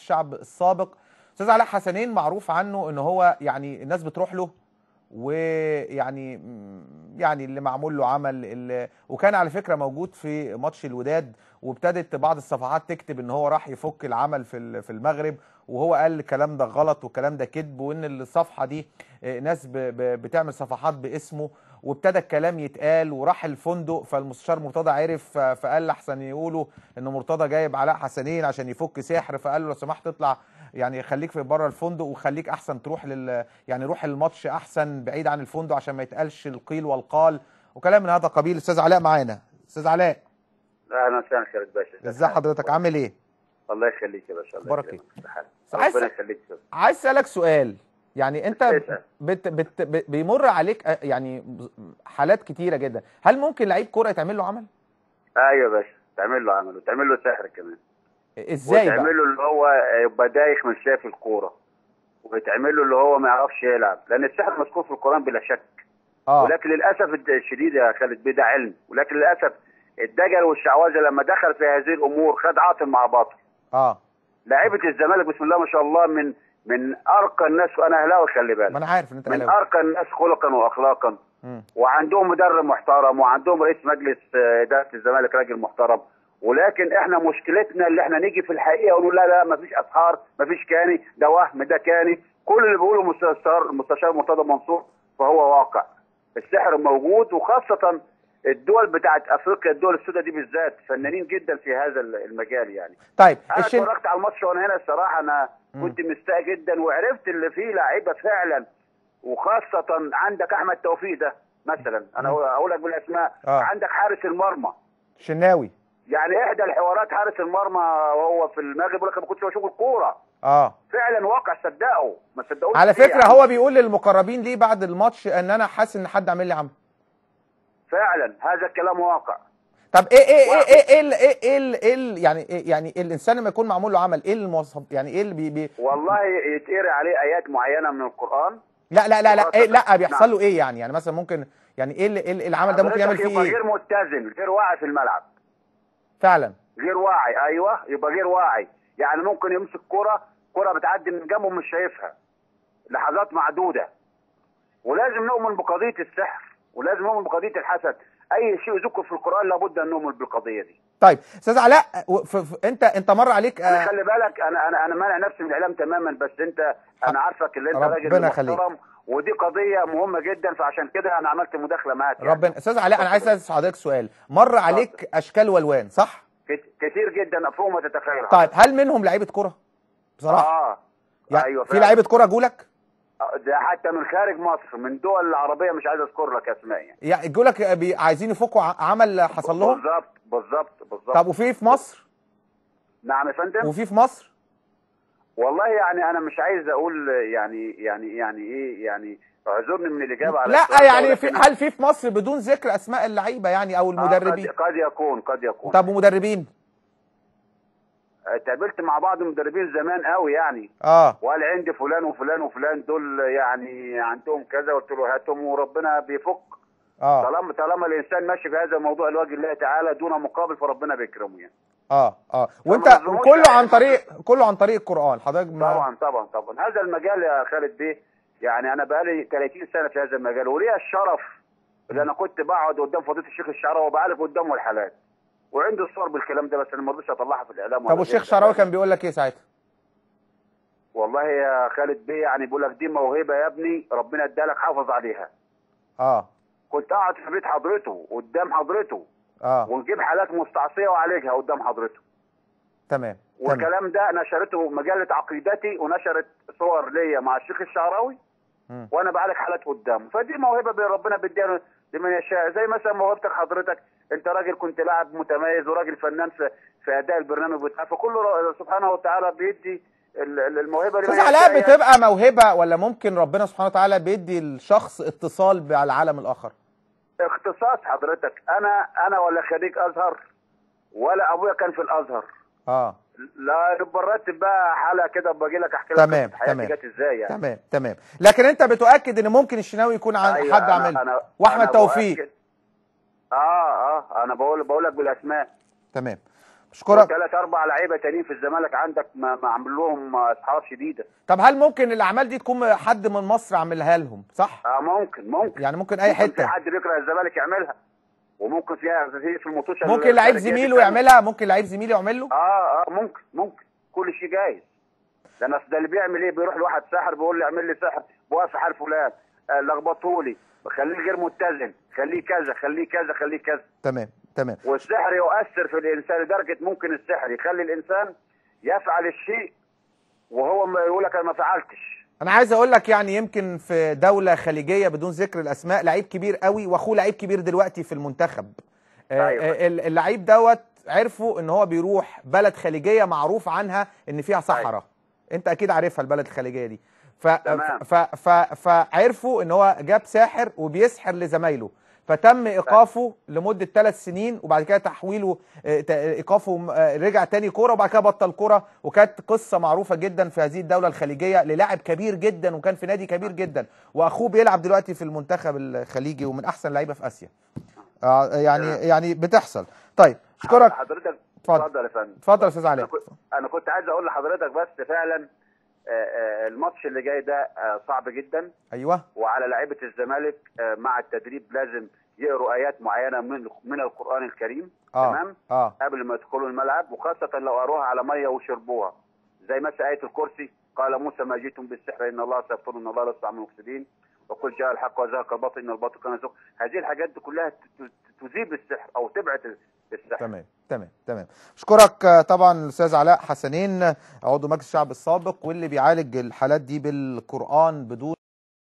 الشعب السابق. استاذ علاء حسنين معروف عنه ان هو يعني الناس بتروح له، ويعني اللي معمول له عمل وكان على فكره موجود في ماتش الوداد، وابتدت بعض الصفحات تكتب ان هو راح يفك العمل في المغرب، وهو قال الكلام ده غلط والكلام ده كذب، وان الصفحه دي ناس بتعمل صفحات باسمه، وابتدى الكلام يتقال وراح الفندق، فالمستشار مرتضى عرف فقال احسن يقولوا ان مرتضى جايب علاء حسنين عشان يفك سحر، فقال له لو سمحت اطلع يعني خليك في بره الفندق، وخليك احسن تروح يعني روح الماتش احسن بعيد عن الفندق عشان ما يتقالش القيل والقال وكلام من هذا القبيل. استاذ علاء معانا. استاذ علاء اهلا وسهلا خالد باشا. ازي حضرتك عامل ايه؟ الله يخليك يا باشا. الله اخبارك ايه؟ ربنا يخليك. عايز اسالك سؤال، يعني انت بيمر عليك يعني حالات كتيره جدا، هل ممكن لعيب كوره يتعمل له عمل؟ ايوه يا باشا، تعمل له عمل وتعمل له سحر كمان. ازاي بقى؟ وتعمل له اللي هو يبقى دايخ مش شايف الكوره، وتعمل له اللي هو ما يعرفش يلعب، لان السحر مذكور في القران بلا شك. ولكن للاسف الشديد يا خالد بيه ده علم، ولكن للاسف الدجل والشعوذه لما دخل في هذه الامور خد عاطل مع باطل. لاعيبه الزمالك بسم الله ما شاء الله من ارقى الناس، وانا اهلاوي خلي بالك. ما انا عارف ان انت من ارقى الناس خلقا واخلاقا. وعندهم مدرب محترم، وعندهم رئيس مجلس اداره الزمالك راجل محترم. ولكن احنا مشكلتنا اللي احنا نيجي في الحقيقه ونقول لا مفيش اسحار، مفيش كاني، ده وهم، ده كاني. كل اللي بيقوله المستشار مرتضى منصور فهو واقع. السحر موجود، وخاصه الدول بتاعت افريقيا، الدول السوداء دي بالذات فنانين جدا في هذا المجال يعني. طيب انا اتفرجت على الماتش وانا هنا الصراحه، انا كنت مستاء جدا، وعرفت اللي فيه لعيبه فعلا. وخاصه عندك احمد توفيق ده مثلا، انا اقول لك بالاسماء. عندك حارس المرمى شناوي، يعني احدى الحوارات حارس المرمى وهو في المغرب بيقول لك ما كنتش بشوف الكوره. فعلا واقع، صدقوا ما تصدقوش على فكره يعني. هو بيقول للمقربين ليه بعد الماتش ان انا حاسس ان حد عامل لي عمل. فعلا هذا الكلام واقع. طب ايه يعني الانسان لما يكون معمول له عمل ايه المواصف، يعني ايه اللي والله يتقري عليه ايات معينه من القران. لا بيحصل له ايه يعني مثلا ممكن يعني ايه العمل ده ممكن يعمل فيه ايه؟ غير متزن، غير واعي في الملعب. فعلا غير واعي، ايوه يبقى غير واعي. يعني ممكن يمسك كرة بتعدي من جنبه مش شايفها لحظات معدوده. ولازم نؤمن بقضيه السحر، ولازم نؤمن بقضيه الحسد. اي شيء يذكر في القران لابد ان نؤمن بالقضيه دي. طيب استاذ علاء، انت مر عليك خلي بالك انا مانع نفسي من الاعلام تماما، بس انا عارفك اللي انت راجل محترم، ودي قضيه مهمه جدا، فعشان كده انا عملت مداخله معاك يعني. ربنا. استاذ علاء انا عايز اسال حضرتك سؤال، مر عليك اشكال والوان صح؟ كتير جدا فوق ما تتخيل. طيب هل منهم لعيبه كوره بصراحه؟ يعني ايوه في لعيبه كوره جولك؟ ده حتى من خارج مصر، من دول العربيه، مش عايز اذكر لك اسماء يعني جولك عايزين يفكوا عمل حصل لهم؟ بالظبط. طب وفي مصر؟ نعم يا فندم. وفي مصر؟ والله يعني انا مش عايز اقول يعني ايه يعني، اعذرني من الاجابه على لا يعني هل في مصر بدون ذكر اسماء اللعيبه يعني او المدربين؟ قد يكون. طب ومدربين؟ اتقابلت مع بعض المدربين زمان قوي يعني. وقال عندي فلان وفلان وفلان دول يعني عندهم كذا، قلت له هاتهم وربنا بيفك. طالما الانسان ماشي في هذا الموضوع لوجه الله تعالى دون مقابل فربنا بيكرمه يعني. وانت كله عن طريق القران حضرتك؟ طبعا هذا المجال يا خالد بيه، يعني انا بقالي 30 سنه في هذا المجال، وليا الشرف اللي انا كنت بقعد قدام فضيله الشيخ الشعراوي وبعالج قدامه الحالات، وعندي الصور بالكلام ده، بس انا ما رضيتش اطلعها في الاعلام. طب والشيخ الشعراوي كان بيقول لك ايه ساعتها؟ والله يا خالد بيه يعني بيقول لك دي موهبه يا ابني ربنا ادالك لك، حافظ عليها. كنت قاعد في بيت حضرته قدام حضرته، ونجيب حالات مستعصيه وعالجها قدام حضرته. تمام. والكلام ده نشرته مجله عقيدتي، ونشرت صور ليا مع الشيخ الشعراوي وانا بعالج حالات قدامه. فدي موهبه ربنا بيديها لمن يشاء، زي مثلا موهبتك حضرتك، انت راجل كنت لاعب متميز وراجل فنان في اداء البرنامج بتاعك، فكله سبحانه وتعالى بيدي الموهبه لمن يشاء. علاء بتبقى موهبه ولا ممكن ربنا سبحانه وتعالى بيدي الشخص اتصال بالعالم الاخر؟ اختصاص حضرتك. انا ولا خريج ازهر، ولا ابويا كان في الازهر. لا برتب بقى حاله كده باجي لك احكي لك حياتي جت ازاي يعني. تمام. لكن انت بتؤكد ان ممكن الشناوي يكون عن حد عامل، واحمد توفيق. انا بقول لك بالاسماء. تمام. اشكرك. 3 4 لعيبه تانيين في الزمالك عندك ما عمل لهم اسحار شديده. طب هل ممكن الاعمال دي تكون حد من مصر عاملها لهم صح؟ ممكن يعني ممكن اي حته، في حد بيكره الزمالك يعملها، وممكن فيها في المطوشه ممكن لعيب زميله يعملها، ممكن لعيب زميله يعمل له. ممكن كل شيء جايز. ده اللي بيعمل ايه؟ بيروح لواحد ساحر بيقول لي اعمل لي سحر، بوقف حال فلان، لخبطه لي، خليه غير متزن، خليه كذا خليه كذا خليه كذا. تمام. والسحر يؤثر في الانسان لدرجه ممكن السحر يخلي الانسان يفعل الشيء وهو يقول لك انا ما فعلتش. انا عايز اقول لك يعني يمكن في دوله خليجيه بدون ذكر الاسماء لعيب كبير قوي واخوه لعيب كبير دلوقتي في المنتخب. اللعيب دوت عرفوا ان هو بيروح بلد خليجيه معروف عنها ان فيها صحراء. انت اكيد عارفها البلد الخليجيه دي. فعرفوا ان هو جاب ساحر وبيسحر لزمايله، فتم ايقافه لمده 3 سنين، وبعد كده تحويله ايقافه رجع تاني كوره، وبعد كده بطل كوره. وكانت قصه معروفه جدا في هذه الدوله الخليجيه للاعب كبير جدا وكان في نادي كبير جدا، واخوه بيلعب دلوقتي في المنتخب الخليجي ومن احسن لعيبه في اسيا. يعني بتحصل. طيب اشكرك حضرتك. اتفضل يا فندم. اتفضل يا استاذ علاء. انا كنت عايز اقول لحضرتك بس فعلا الماتش اللي جاي ده صعب جدا. ايوه. وعلى لعيبه الزمالك مع التدريب لازم يقروا ايات معينه من القران الكريم. تمام. قبل ما يدخلوا الملعب، وخاصه لو قروها على ميه وشربوها، زي مثلا ايه الكرسي، قال موسى ما جئتم بالسحر ان الله سيبطل ان الله لا يستطيع من المفسدين، وقل جاء الحق وزهق الباطل ان الباطل كان زهوقا. هذه الحاجات دي كلها تذيب السحر او تبعد السحر. تمام. اشكرك طبعا الاستاذ علاء حسنين عضو مجلس الشعب السابق واللي بيعالج الحالات دي بالقرآن بدون